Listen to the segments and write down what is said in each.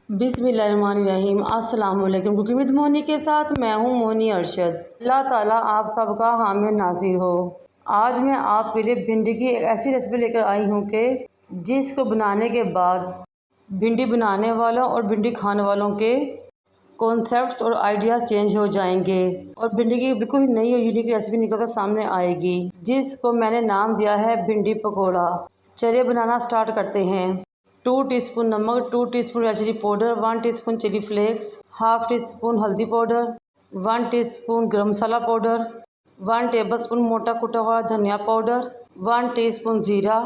बिस्मिल्लाहिर्रहमानिर्रहीम। अस्सलाम वालेकुम। कुकिंग विद मोनी के साथ मैं हूँ मोनी अरशद। अल्लाह ताला आप सबका हामी नासिर हो। आज मैं आपके लिए भिंडी की एक ऐसी रेसिपी लेकर आई हूँ कि जिसको बनाने के बाद भिंडी बनाने वालों और भिंडी खाने वालों के कॉन्सेप्ट्स और आइडियाज़ चेंज हो जाएंगे और भिंडी की बिल्कुल ही नई और यूनिक रेसिपी निकल कर सामने आएगी, जिसको मैंने नाम दिया है भिंडी पकौड़ा। चलिए बनाना स्टार्ट करते हैं। 2 टीस्पून नमक, 2 teaspoon red chilli powder, 1 teaspoon chilli flakes, half teaspoon हल्दी powder, 1 teaspoon garam masala powder, 1 tablespoon मोटा कुटा हुआ धनिया पाउडर, 1 टीस्पून जीरा,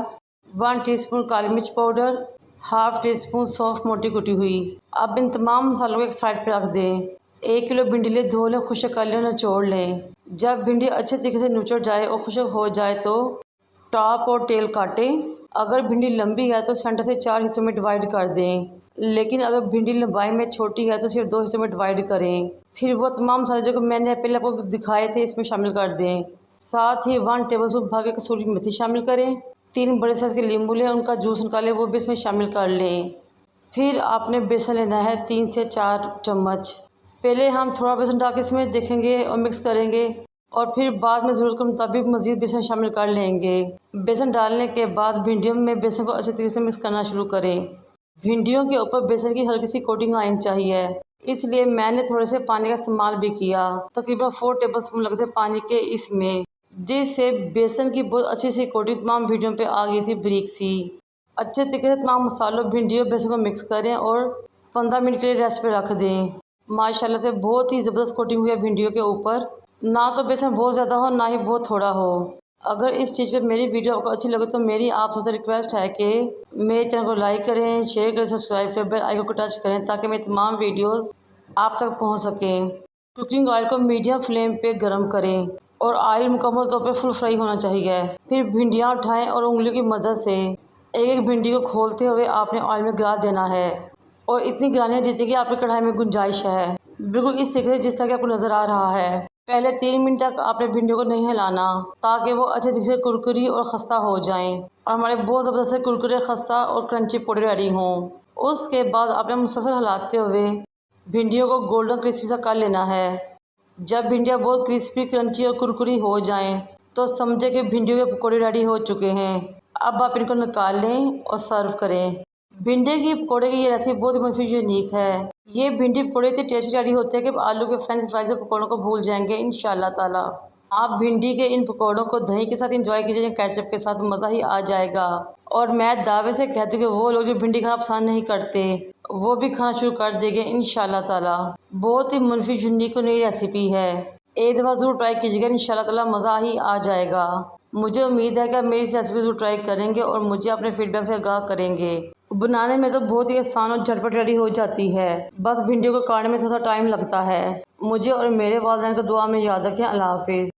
1 टीस्पून काली मिर्च पाउडर, हाफ टीस्पून सौंफ मोटी कुटी हुई। अब इन तमाम मसालों को एक साइड पे रख दें। 1 किलो भिंडी ले धो लें, खुश्क कर लें, निचोड़ लें। जब भिंडी अच्छे तरीके से निचोड़ जाए और खुश्क हो जाए तो टॉप और टेल काटें। अगर भिंडी लंबी है तो सेंटर से 4 हिस्सों में डिवाइड कर दें, लेकिन अगर भिंडी लंबाई में छोटी है तो सिर्फ 2 हिस्सों में डिवाइड करें। फिर वो तमाम मसाले जो मैंने पहले आपको दिखाए थे इसमें शामिल कर दें। साथ ही 1 टेबलस्पून भर के कसूरी मेथी शामिल करें। 3 बड़े साइज़ के नींबू लें, उनका जूस निकालें, वो भी इसमें शामिल कर लें। फिर आपने बेसन लेना है 3 से 4 चम्मच। पहले हम थोड़ा बेसन डाल के इसमें देखेंगे और मिक्स करेंगे और फिर बाद में ज़रूरत के मुताबिक मज़ीद बेसन शामिल कर लेंगे। बेसन डालने के बाद भिंडियों में बेसन को अच्छे तरीके से मिक्स करना शुरू करें। भिंडियों के ऊपर बेसन की हल्की सी कोटिंग आनी चाहिए, इसलिए मैंने थोड़े से पानी का इस्तेमाल भी किया। तकरीबन 4 टेबलस्पून लगते पानी के इसमें, जिससे बेसन की बहुत अच्छी सी कोटिंग तमाम भिंडियों पे आ गई थी, बारीक सी। अच्छे तरीके से तमाम मसालों भिंडियों बेसन को मिक्स करें और 15 मिनट के लिए रेस्ट पे रख दें। माशाल्लाह से बहुत ही ज़बरदस्त कोटिंग हुई है भिंडियों के ऊपर। ना तो बेसन बहुत ज़्यादा हो, ना ही बहुत थोड़ा हो। अगर इस चीज़ पे मेरी वीडियो आपको अच्छी लगे तो मेरी आप सबसे रिक्वेस्ट है कि मेरे चैनल को लाइक करें, शेयर करें, सब्सक्राइब करें, बेल आइकन को टच करें ताकि मेरी तमाम वीडियोस आप तक पहुंच सकें। कुकिंग ऑयल को मीडियम फ्लेम पे गर्म करें और ऑयल मुकम्मल तौर पे फुल फ्राई होना चाहिए। फिर भिंडियाँ उठाएँ और उंगलियों की मदद से एक एक भिंडी को खोलते हुए आपने ऑयल में गिरा देना है और इतनी गिरानी है जितनी कि आपकी कढ़ाई में गुंजाइश है, बिल्कुल इस तरीके से जिस तरह कि आपको नज़र आ रहा है। पहले 3 मिनट तक आपने भिंडियों को नहीं हिलाना ताकि वो अच्छे तरीके से कुरकुरी और खस्ता हो जाएं और हमारे बहुत ज़बरदस्त से कुरकुरे, खस्ता और क्रंची पौड़े रेडी हों। उसके बाद आपने मुसलसल हिलाते हुए भिंडियों को गोल्डन क्रिस्पी सा कर लेना है। जब भिंडियाँ बहुत क्रिस्पी, क्रंची और कुरकुरी हो जाएं तो समझे कि भिंडियों के पकौड़े रेडी हो चुके हैं। अब आप इनको निकाल लें और सर्व करें। भिंडी की पकौड़े की ये रेसिपी बहुत ही मुझे यूनिक है। ये भिंडी पकौड़े इतने टेस्टी रेडी होते हैं कि आलू के फ्रेंच फ्राइज पकौड़ों को भूल जाएंगे इंशाल्लाह ताला। आप भिंडी के इन पकौड़ों को दही के साथ एंजॉय कीजिए, केचप के साथ, मज़ा ही आ जाएगा। और मैं दावे से कहती हूँ कि वो लोग जो भिंडी खाना पसंद नहीं करते वो भी खाना शुरू कर देंगे इंशाल्लाह ताला। बहुत ही मुनफी यूनिक और नई रेसिपी है। एक दफ़ा ज़रूर ट्राई कीजिएगा, इंशाल्लाह ताला मज़ा ही आ जाएगा। मुझे उम्मीद है कि आप मेरी इस रेसिपी ज़रूर ट्राई करेंगे और मुझे अपने फीडबैक से आगाह करेंगे। बनाने में तो बहुत ही आसान और झटपट रेडी हो जाती है, बस भिंडियों को काटने में थोड़ा टाइम लगता है। मुझे और मेरे वालिदैन को दुआ में याद रखें। अल्लाह हाफिज़।